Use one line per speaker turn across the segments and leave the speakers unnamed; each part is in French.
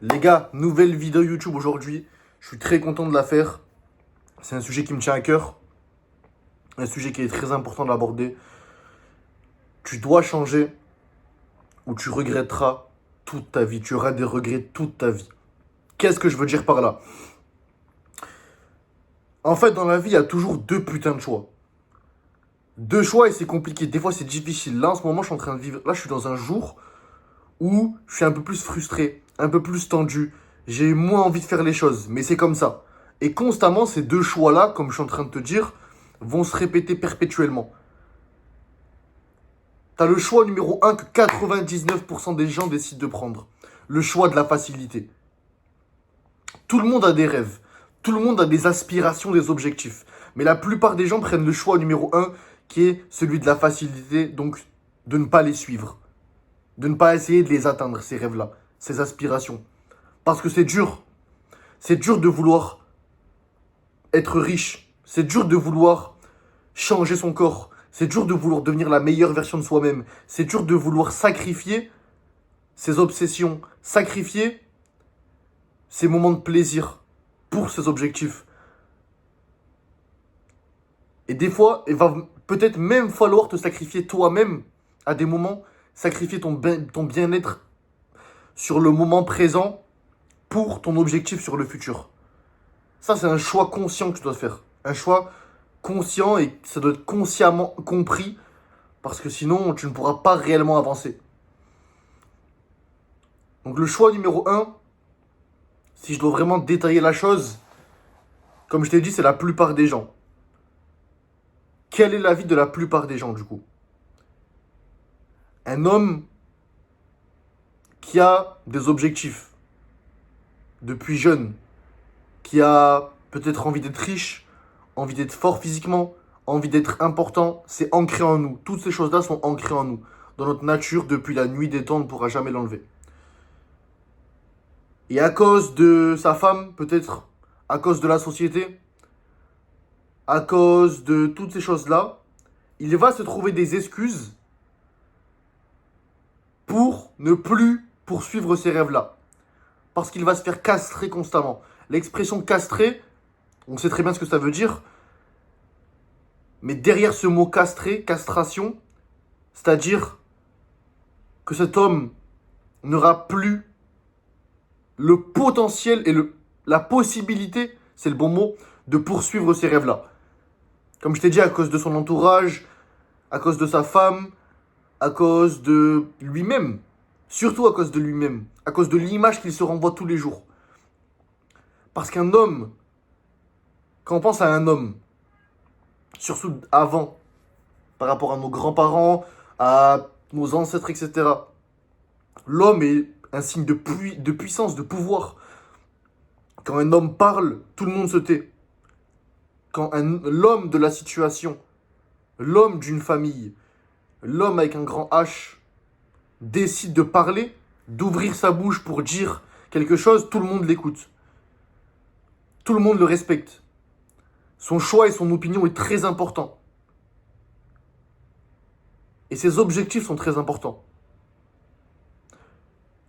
Les gars, nouvelle vidéo YouTube aujourd'hui. Je suis très content de la faire. C'est un sujet qui me tient à cœur. Un sujet qui est très important d'aborder. Tu dois changer ou tu regretteras toute ta vie. Tu auras des regrets toute ta vie. Qu'est-ce que je veux dire par là? En fait, dans la vie, il y a toujours deux putains de choix. Deux choix et c'est compliqué. Des fois, c'est difficile. Là, en ce moment, je suis en train de vivre. Là, je suis dans un jour où je suis un peu plus frustré, un peu plus tendu. J'ai moins envie de faire les choses, mais c'est comme ça. Et constamment, ces deux choix-là, comme je suis en train de te dire, vont se répéter perpétuellement. T'as le choix numéro un que 99% des gens décident de prendre. Le choix de la facilité. Tout le monde a des rêves. Tout le monde a des aspirations, des objectifs. Mais la plupart des gens prennent le choix numéro un qui est celui de la facilité, donc de ne pas les suivre. De ne pas essayer de les atteindre, ces rêves-là, ces aspirations. Parce que c'est dur. C'est dur de vouloir être riche. C'est dur de vouloir changer son corps. C'est dur de vouloir devenir la meilleure version de soi-même. C'est dur de vouloir sacrifier ses obsessions, sacrifier ses moments de plaisir pour ses objectifs. Et des fois, il va peut-être même falloir te sacrifier toi-même à des moments, sacrifier ton bien-être sur le moment présent pour ton objectif sur le futur. Ça, c'est un choix conscient que tu dois faire. Un choix conscient et ça doit être consciemment compris parce que sinon, tu ne pourras pas réellement avancer. Donc le choix numéro un, si je dois vraiment détailler la chose, comme je t'ai dit, c'est la plupart des gens. Quel est l'avis de la plupart des gens du coup? Un homme qui a des objectifs depuis jeune, qui a peut-être envie d'être riche, envie d'être fort physiquement, envie d'être important, c'est ancré en nous. Toutes ces choses-là sont ancrées en nous. Dans notre nature, depuis la nuit des temps, on ne pourra jamais l'enlever. Et à cause de sa femme, peut-être, à cause de la société, à cause de toutes ces choses-là, il va se trouver des excuses pour ne plus poursuivre ses rêves-là. Parce qu'il va se faire castrer constamment. L'expression castrer, on sait très bien ce que ça veut dire, mais derrière ce mot castrer, castration, c'est-à-dire que cet homme n'aura plus le potentiel et la possibilité, c'est le bon mot, de poursuivre ses rêves-là. Comme je t'ai dit, à cause de son entourage, à cause de sa femme, à cause de lui-même. Surtout à cause de lui-même. À cause de l'image qu'il se renvoie tous les jours. Parce qu'un homme, quand on pense à un homme, surtout avant, par rapport à nos grands-parents, à nos ancêtres, etc., l'homme est un signe de puissance, de pouvoir. Quand un homme parle, tout le monde se tait. Quand l'homme de la situation, l'homme d'une famille, l'homme avec un grand H, décide de parler, d'ouvrir sa bouche pour dire quelque chose, tout le monde l'écoute. Tout le monde le respecte. Son choix et son opinion est très important. Et ses objectifs sont très importants.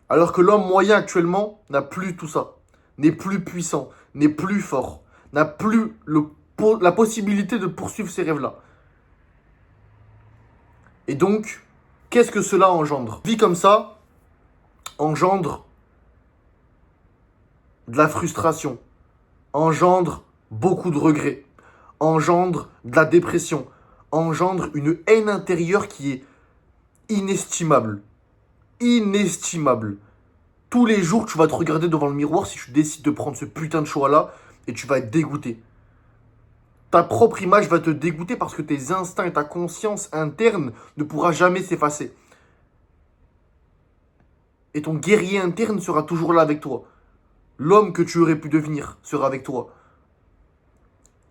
Alors que l'homme moyen actuellement n'a plus tout ça. N'est plus puissant, n'est plus fort, n'a plus la possibilité de poursuivre ses rêves-là. Et donc, qu'est-ce que cela engendre? Vie comme ça engendre de la frustration, engendre beaucoup de regrets, engendre de la dépression, engendre une haine intérieure qui est inestimable. Inestimable. Tous les jours, tu vas te regarder devant le miroir si tu décides de prendre ce putain de choix-là et tu vas être dégoûté. Ta propre image va te dégoûter parce que tes instincts et ta conscience interne ne pourra jamais s'effacer. Et ton guerrier interne sera toujours là avec toi. L'homme que tu aurais pu devenir sera avec toi.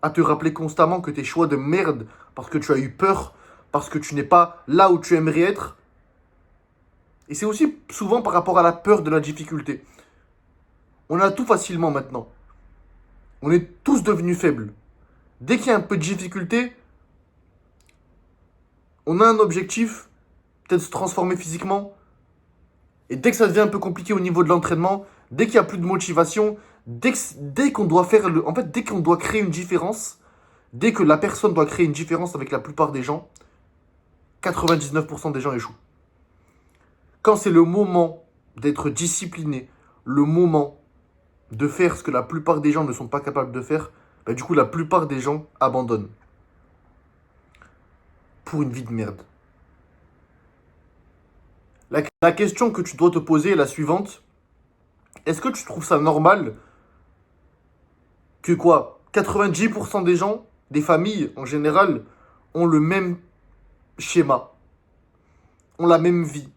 À te rappeler constamment que tes choix de merde, parce que tu as eu peur, parce que tu n'es pas là où tu aimerais être. Et c'est aussi souvent par rapport à la peur de la difficulté. On a tout facilement maintenant. On est tous devenus faibles. Dès qu'il y a un peu de difficulté, on a un objectif, peut-être se transformer physiquement. Et dès que ça devient un peu compliqué au niveau de l'entraînement, dès qu'il n'y a plus de motivation, dès qu'on doit faire en fait, dès qu'on doit créer une différence, dès que la personne doit créer une différence avec la plupart des gens, 99% des gens échouent. Quand c'est le moment d'être discipliné, le moment de faire ce que la plupart des gens ne sont pas capables de faire, bah, du coup, la plupart des gens abandonnent. Pour une vie de merde. La question que tu dois te poser est la suivante. Est-ce que tu trouves ça normal que quoi 90% des gens, des familles en général, ont le même schéma, ont la même vie.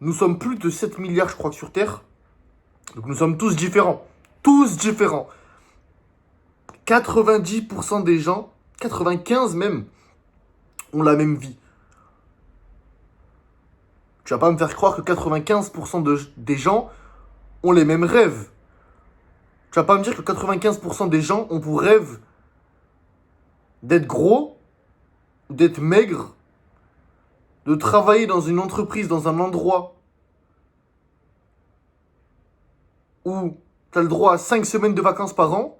Nous sommes plus de 7 milliards, je crois, sur Terre. Donc nous sommes tous différents. Tous différents. 90% des gens, 95 même, ont la même vie. Tu vas pas me faire croire que 95% des gens ont les mêmes rêves. Tu vas pas me dire que 95% des gens ont pour rêve d'être gros, d'être maigre, de travailler dans une entreprise, dans un endroit où tu as le droit à 5 semaines de vacances par an,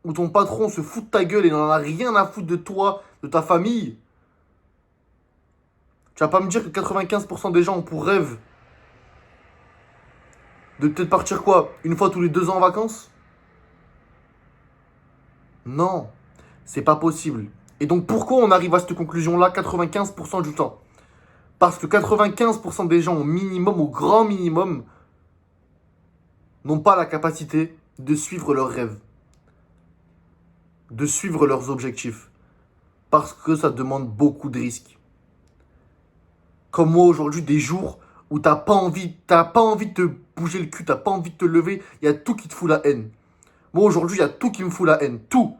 où ton patron se fout de ta gueule et n'en a rien à foutre de toi, de ta famille. Tu vas pas me dire que 95% des gens ont pour rêve de peut-être partir quoi? Une fois tous les 2 ans en vacances? Non, c'est pas possible. Et donc pourquoi on arrive à cette conclusion-là 95% du temps? Parce que 95% des gens au minimum, au grand minimum, n'ont pas la capacité de suivre leurs rêves, de suivre leurs objectifs. Parce que ça demande beaucoup de risques. Comme moi aujourd'hui, des jours où t'as pas envie de te bouger le cul, t'as pas envie de te lever, il y a tout qui te fout la haine. Moi aujourd'hui, il y a tout qui me fout la haine, tout.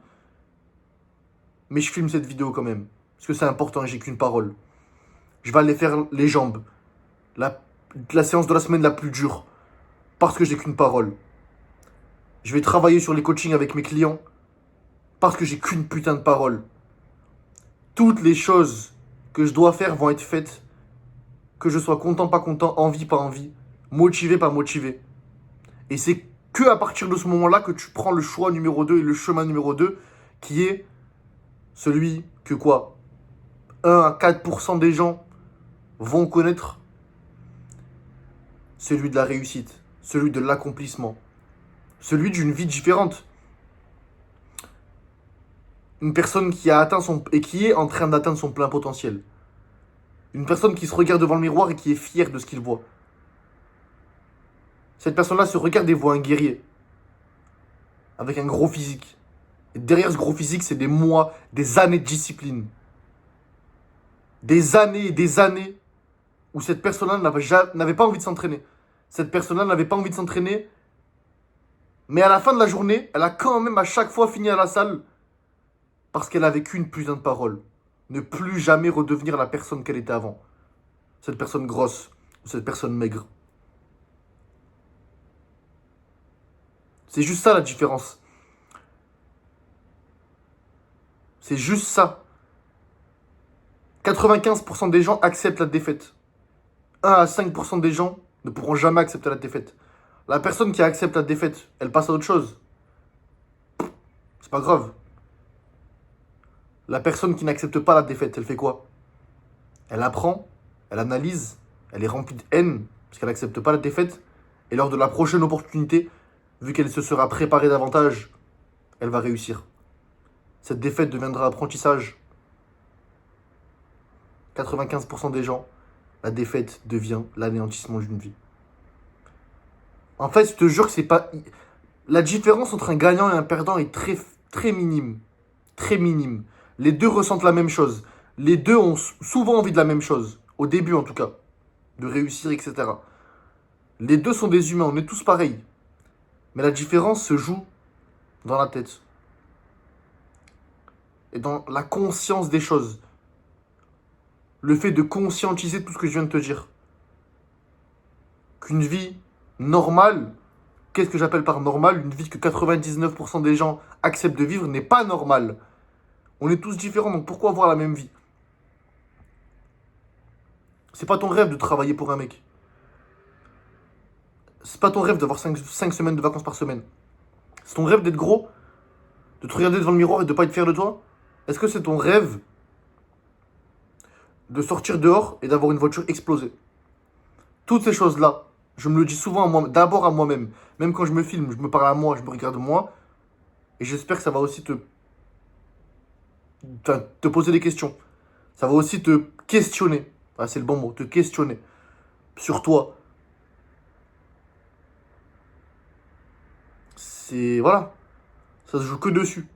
Mais je filme cette vidéo quand même, parce que c'est important et j'ai qu'une parole. Je vais aller faire les jambes, la, la séance de la semaine la plus dure, parce que j'ai qu'une parole. Je vais travailler sur les coachings avec mes clients, parce que j'ai qu'une putain de parole. Toutes les choses que je dois faire vont être faites, que je sois content, pas content, envie, pas envie, motivé, pas motivé. Et c'est que à partir de ce moment-là que tu prends le choix numéro 2 et le chemin numéro 2, qui est celui que quoi 1 à 4% des gens vont connaître, celui de la réussite, celui de l'accomplissement, celui d'une vie différente. Une personne qui a atteint et qui est en train d'atteindre son plein potentiel. Une personne qui se regarde devant le miroir et qui est fière de ce qu'il voit. Cette personne-là se regarde et voit un guerrier. Avec un gros physique. Et derrière ce gros physique, c'est des mois, des années de discipline. Des années et des années où cette personne-là n'avait pas envie de s'entraîner. Cette personne-là n'avait pas envie de s'entraîner. Mais à la fin de la journée, elle a quand même à chaque fois fini à la salle. Parce qu'elle avait qu'une putain de parole. Ne plus jamais redevenir la personne qu'elle était avant. Cette personne grosse ou cette personne maigre. C'est juste ça la différence. C'est juste ça. 95% des gens acceptent la défaite. 1 à 5% des gens ne pourront jamais accepter la défaite. La personne qui accepte la défaite, elle passe à autre chose. C'est pas grave. La personne qui n'accepte pas la défaite, elle fait quoi? Elle apprend, elle analyse, elle est remplie de haine, parce qu'elle n'accepte pas la défaite. Et lors de la prochaine opportunité, vu qu'elle se sera préparée davantage, elle va réussir. Cette défaite deviendra apprentissage. 95% des gens, la défaite devient l'anéantissement d'une vie. En fait, je te jure que c'est pas... La différence entre un gagnant et un perdant est très, très minime. Très minime. Les deux ressentent la même chose. Les deux ont souvent envie de la même chose. Au début, en tout cas. De réussir, etc. Les deux sont des humains. On est tous pareils. Mais la différence se joue dans la tête. Et dans la conscience des choses. Le fait de conscientiser tout ce que je viens de te dire. Qu'une vie normale, qu'est-ce que j'appelle par normale? Une vie que 99% des gens acceptent de vivre n'est pas normale. On est tous différents, donc pourquoi avoir la même vie? C'est pas ton rêve de travailler pour un mec. c'est pas ton rêve d'avoir 5 semaines de vacances par semaine. C'est ton rêve d'être gros, de te regarder devant le miroir et de pas être fier de toi? Est-ce que c'est ton rêve de sortir dehors et d'avoir une voiture explosée? Toutes ces choses-là, je me le dis souvent à moi, d'abord à moi-même. Même quand je me filme, je me parle à moi, je me regarde moi. Et j'espère que ça va aussi te poser des questions. Ça va aussi te questionner. Ah, c'est le bon mot, te questionner. Sur toi. C'est. Voilà. Ça se joue que dessus.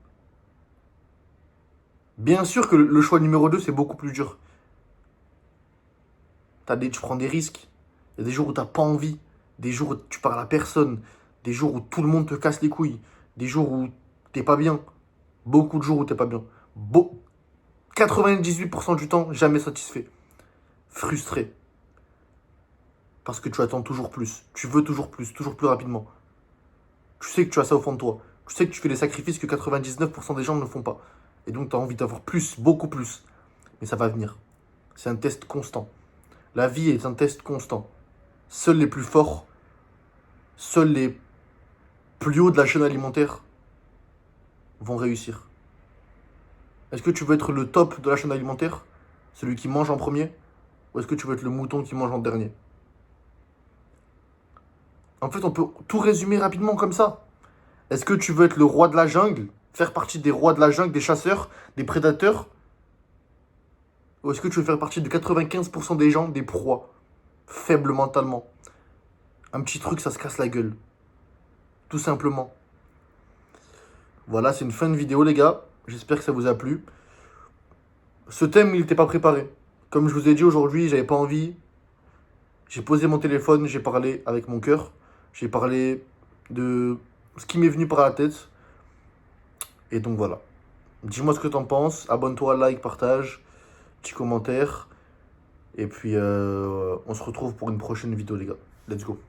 Bien sûr que le choix numéro 2 c'est beaucoup plus dur. Tu prends des risques. Il y a des jours où t'as pas envie. Des jours où tu parles à personne. Des jours où tout le monde te casse les couilles. Des jours où t'es pas bien. Beaucoup de jours où t'es pas bien. 98% du temps, jamais satisfait. Frustré. Parce que tu attends toujours plus. Tu veux toujours plus rapidement. Tu sais que tu as ça au fond de toi. Tu sais que tu fais des sacrifices que 99% des gens ne font pas. Et donc tu as envie d'avoir plus, beaucoup plus. Mais ça va venir. C'est un test constant. La vie est un test constant. Seuls les plus forts, seuls les plus hauts de la chaîne alimentaire vont réussir. Est-ce que tu veux être le top de la chaîne alimentaire? Celui qui mange en premier? Ou est-ce que tu veux être le mouton qui mange en dernier? En fait, on peut tout résumer rapidement comme ça. Est-ce que tu veux être le roi de la jungle? Faire partie des rois de la jungle, des chasseurs, des prédateurs? Ou est-ce que tu veux faire partie de 95% des gens, des proies, faibles mentalement? Un petit truc, ça se casse la gueule. Tout simplement. Voilà, c'est une fin de vidéo, les gars. J'espère que ça vous a plu. Ce thème, il n'était pas préparé. Comme je vous ai dit aujourd'hui, j'avais pas envie. J'ai posé mon téléphone, j'ai parlé avec mon cœur. J'ai parlé de ce qui m'est venu par la tête. Et donc voilà. Dis-moi ce que t'en penses. Abonne-toi, like, partage, petit commentaire. Et puis, on se retrouve pour une prochaine vidéo, les gars. Let's go.